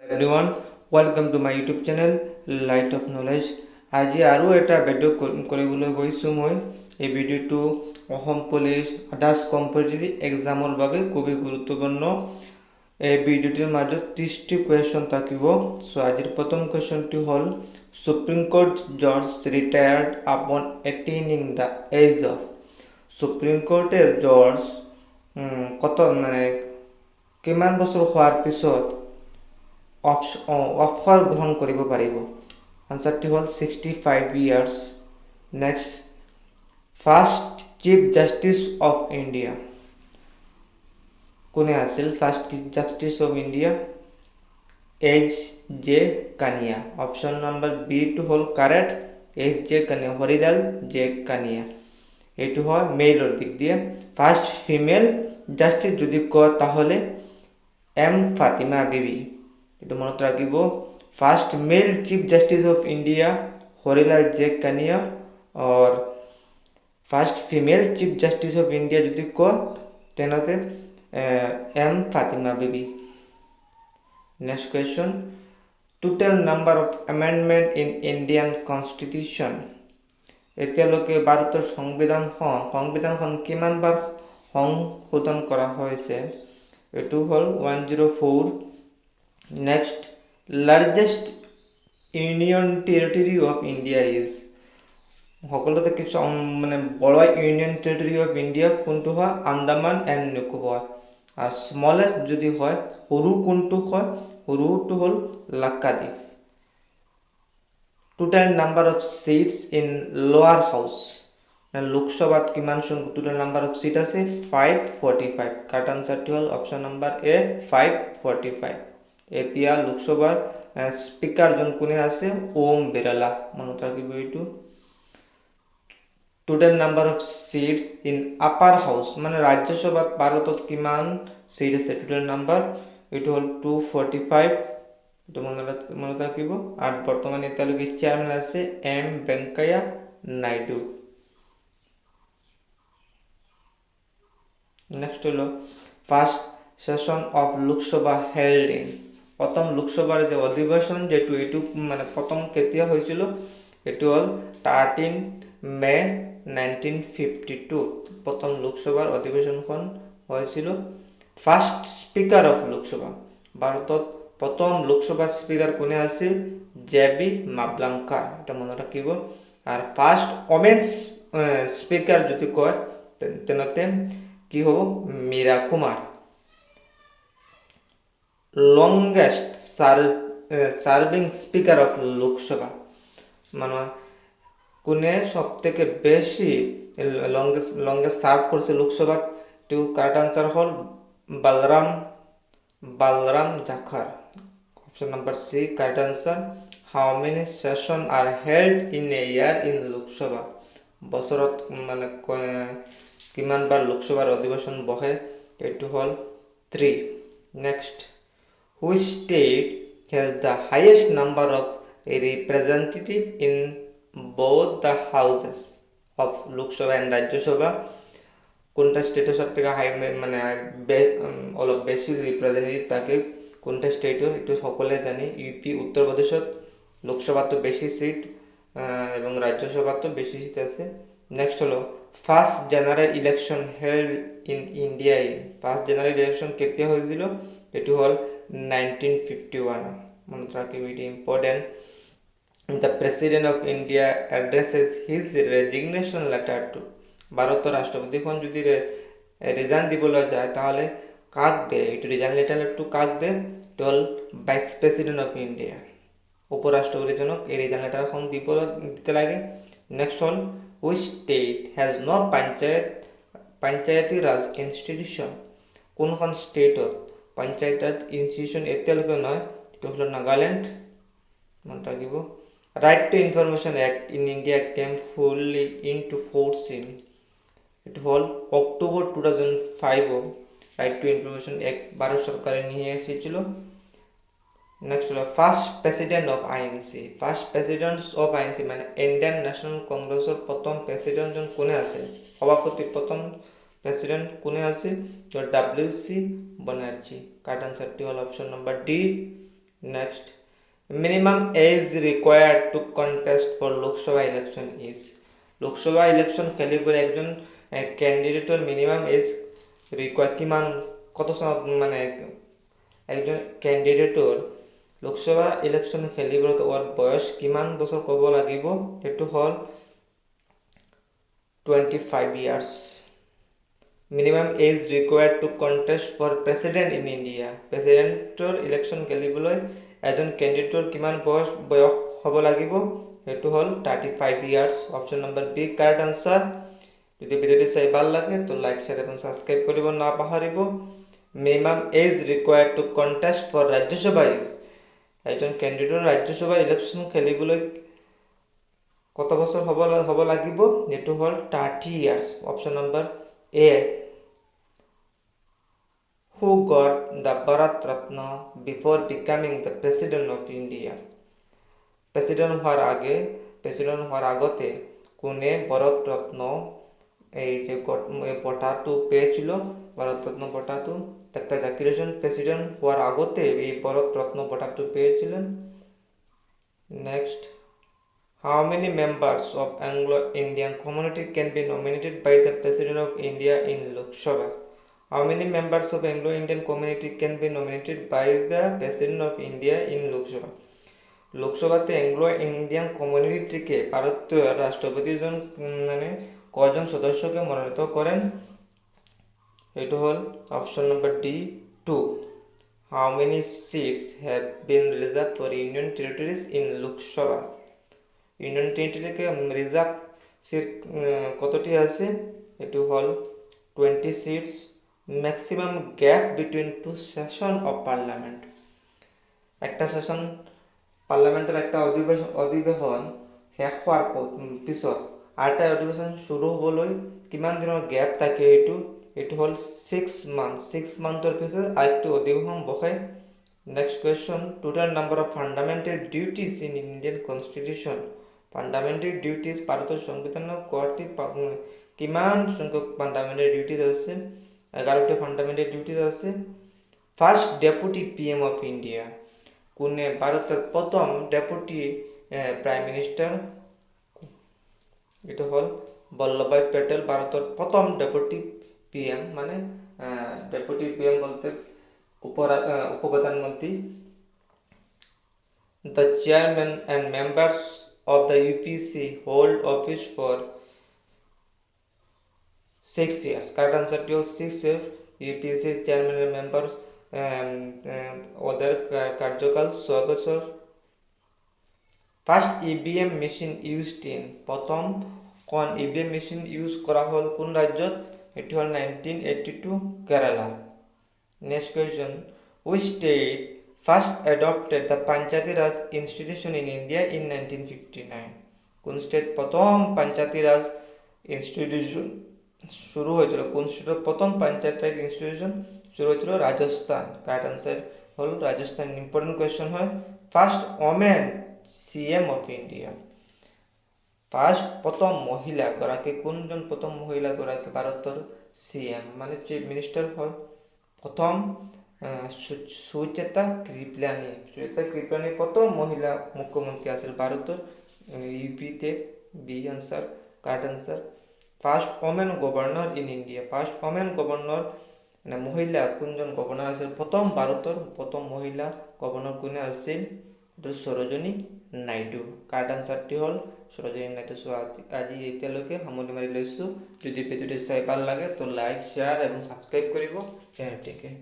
everyone, welcome to my YouTube channel Light of Knowledge. আজি আৰু এটা ভিডিও কৰিবলৈ গৈছো মই এই ভিডিওটো অসম পুলিচ আদাৰ্স কম্পিটিটিভ এক্সামৰ বাবে খুব গুৰুত্বপূৰ্ণ এই ভিডিওটিৰ মাজত 30টি কোৱেশ্চন থাকিব সো আজিৰ প্ৰথম কোৱেশ্চনটো হ'ল সুপ্ৰিম কোৰ্ট জজ ৰিটায়াৰ্ড আপন এটেইনিং দা এজ অফ সুপ্ৰিম কোৰ্টেৰ জজ কত মানে কিমান বছৰ হোৱাৰ পিছত অফার গ্রহণ করিব পারিব আনসারটি হল 65 years next first chief justice of India কোনে আছিল first chief justice of India H J Kania option number B two হল correct H J Kania Harilal J Kania এটু হয় মেইলর দিক দিয়ে ফার্স্ট ফিমেল জাস্টিস যদি কয় তাহলে এম ফাতিমা বিবি এটা মনে রাখিব first male chief justice of India Harilal J Kania और first female chief justice of India যদি কয় তেনতে M Fatima Bibi next question total number of amendments in Indian constitution এতিয়ালৈকে ভাৰতৰ সংবিধানখন কিমানবাৰ সংশোধন কৰা হৈছে এটো হল 104 Next, largest union territory of India is সকলোতে কিছু মানে বড় ইউনিয়ন টেরিটরি অফ ইন্ডিয়া কোনটো হয় আন্দামান এন্ড নিকোবর আর স্মলেস্ট যদি হয় সৰু কোনটো হয় সৰুটো হল Lakshadweep total number of seats in lower house লোকসভাত কিমান টোটাল নাম্বার অফ সিট আছে 545 কারেক্ট আনসারটি হল অপশন নাম্বার এ 545 এতিয়া লোকসভাৰ স্পিকাৰ জন কোনে আছে ওম বিৰলা মনত ৰাখিব এইটো total number of seats in upper house মানে ৰাজ্যসভাত ভাৰতত কিমান সিট আছে টোটাল নাম্বাৰ এইটো হল 245 তো মনত ৰাখিব আৰু বৰ্তমান এতিয়ালৈকে চেয়াৰম্যান আছে এম ভেংকায়া নাইডু নেক্সট হলো first session of Lok Sabha held in প্রথম লোকসভার যে অধিবেশন যেটু এটু মানে প্রথম কেতিয়া হয়েছিল এটু হল 13 মে 1952 প্রথম লোকসভার অধিবেশনখন হয়েছিল ফার্স্ট স্পিকার অফ লোকসভা ভারতত প্রথম লোকসভা স্পিকার কোনে আছিল জেবি মাবলাঙ্কা এটা মনে রাখিব আর ফার্স্ট ওমেন স্পিকার যদি কয় তেনতে কি হব Meera Kumar longest serving speaker of Lok Sabha মানে কোনে সবথেকে বেশি longest সার্ভ করছে লোকসভা টু কারেক্ট আনসার হল Balram Jakhar option number C correct answer how many session are held in a year in Lok Sabha বছৰত মানে কিমানবাৰ লোকসভাৰ অধিবেশন বহে এটো হল 3 next Which state has the highest number of representatives in both the houses of Lok Sabha and Rajya Sabha? কোনটা স্টেটে সবথেকে হাই মানে অলপ বেশি রিপ্রেজেন্টেটিভ থাকে কোনটা স্টেটে একটু সকলে জানি ইউপি উত্তরপ্রদেশত লোকসভা তো বেশি সিট এবং রাজ্যসভা তো বেশি সিট আছে নেক্সট হলো first general election held in India first general election কেতিয়া হয়েছিল এটি হল 1951 মনে রাখিব এটি important the president of India addresses his resignation letter to ভারতের রাষ্ট্রপতি কোন যদি রিজাইন দিবলৈ যায় তাহলে কাক দে এটি রিজাইন লেটার টু কাক দে টল ভাইস প্রেসিডেন্ট অফ ইন্ডিয়া উপরাষ্ট্রপতির জন্য এই রিজাইন লেটার কোন দিতে লাগে next hall which state has no Panchayati Raj institution কোনখন স্টেটত পঞ্চায়েত রাজ ইনস্টিটিউশন এতিয়ালৈকে নয় এটা হলো নাগাল্যান্ড মনে রাখিব right two information act in India chemo fully into force in it hall October 2005 right two information act Bharat সরকারে নিয়ে এসেছিল নেক্সট হলো first president of INC first president of INC মানে ইন্ডিয়ান ন্যাশনাল কংগ্রেসের প্রথম প্রেসিডেন্ট জন কোনে আছে সভাপতি প্রথম প্রেসিডেন্ট কোনে আছে তো ডব্লিউসি ব্যানার্জি কারেক্ট আনসারটি হল option number D next, minimum age required to contest for Lok Sabha election is. Lok Sabha election খেলিবলৈ একজন ক্যান্ডিডেটৰ মিনিমাম এজ ৰিকোয়াৰ্ড কিমান, কত চনত মানে একজন ক্যান্ডিডেটৰ লোকসভা ইলেকশন খেলিবলৈ ওর বয়স কিমান বছর কব লাগিব, সেইটো হল 25 years। Minimum age required to contest for president in India, প্ৰেসিডেন্টৰ ইলেকশন খেলিবলৈ এজন ক্যান্ডিডেটৰ কিমান বয়স হ'ব লাগিব, সেইটো হল 35 years। Option number B correct answer. যদি ভিডিওটি চাই ভাল লাগে তো লাইক শেয়ার এবং সাবস্ক্রাইব কৰিব নাপাহৰিব। Minimum age required to contest for Rajya Sabha is, একজন ক্যান্ডিডেটৰ ৰাজ্যসভা ইলেকশন খেলিবলৈ কত বছৰ হ'ব লাগিব, এটো হল 30 years। Option number A. Who got the Bharat Ratna before becoming the President of India? President হওয়ার আগতে কোনে ভারত রত্ন এই যে বঁটাটো পেয়েছিল, ভারত রত্ন বঁটাটো। ডাক্তার জাকির হোসেন প্রেসিডেন্ট হওয়ার আগতে এই ভারত রত্ন বঁটাটো পেয়েছিলেন। Next, how many members of Anglo-Indian community can be nominated by the President of India in Lok Sabha? How many members of Anglo-Indian community can be nominated by the President of India in Lok Sabha? লোকসভাতে Anglo Indian কমিউনিটিকে ভারতীয় রাষ্ট্রপতিজন মানে কয়জন সদস্যকে মনোনীত করেন, এটা হল option number D 2। How many seats have been reserved for union territories in Lok Sabha? Union টেরিটরিকে রিজার্ভ সিট কতটি আছে, এটি হল 20 seats. Maximum gap between two session of parliament, একটা সেশন পার্লামেন্টের একটা অধিবেশন শেষ হোৱাৰ পিছত আৰেকটা অধিবেশন শুৰু হবলৈ কিমান দিনৰ গ্যাপ থাকে, এইটো হল 6 months। 6 মান্থৰ পিছত আরেকটি অধিবেশন বহে। Next question, total number of fundamental duties in Indian constitution. Fundamental duties ভারতের সংবিধানের কয়টি কিমান সংখ্যক ফান্ডামেন্টাল ডিউটিজ আছে, 11টি ফান্ডামেন্টাল ডিউটিজ আছে। First deputy PM of India, কোনে ভারতের প্রথম ডেপুটি প্রাইম মিনিস্টার, এটা হল বল্লভভাই প্যাটেল, ভারতের প্রথম ডেপুটি পিএম মানে ডেপুটি পিএম বলতে উপপ্রধানমন্ত্রী। The chairman and members of the UPC hold office for 6 years। Correct answer to 6 years। UPC chairman and members ওদের কার্যকাল 6 বছর। First EVM machine used in, প্রথম কোন ইভিএম মেশিন ইউজ করা হল কোন রাজ্যত, এটি হল 1982 Kerala. Next question, which state first adopted the Panchayati Raj institution in India in 1959? কোন state প্রথম পঞ্চায়েতি রাজ institution শুরু হয়েছিল, কোন স্টেটের প্রথম পঞ্চায়েত রাজ ইনস্টিটিউশন শুরু হয়েছিল, রাজস্থান। কারেক্ট আনসার হল রাজস্থান। ইম্পর্টেন্ট কোয়েশ্চন হয়, first women CM of India, first প্রথম মহিলা গৰাকী, কোনজন প্ৰথম মহিলা গৰাকী ভারতের সিএম মানে চিফ মিনিস্টার হয়, প্রথম সুচেতা কৃপলানি। সুচেতা কৃপলানি প্রথম মহিলা মুখ্যমন্ত্রী আছিল ভারতের ইউপিতে। B answer, correct answer. First women governor in India, first women governor মানে মহিলা কোনজন গভর্নর আছিল, প্রথম ভারতের প্রথম মহিলা গভর্নর কোনে আছিল, সরোজিনী নাইডু। কারেক্ট আনসারটি হল সরোজিনী নাইডু। সো আজি এতিয়ালৈকে সামৰণি মাৰি লৈছোঁ। যদি ভিডিঅ'টি চাই ভাল লাগে তো লাইক, শ্বেয়াৰ এবং সাবস্ক্ৰাইব কৰিব। Thank U.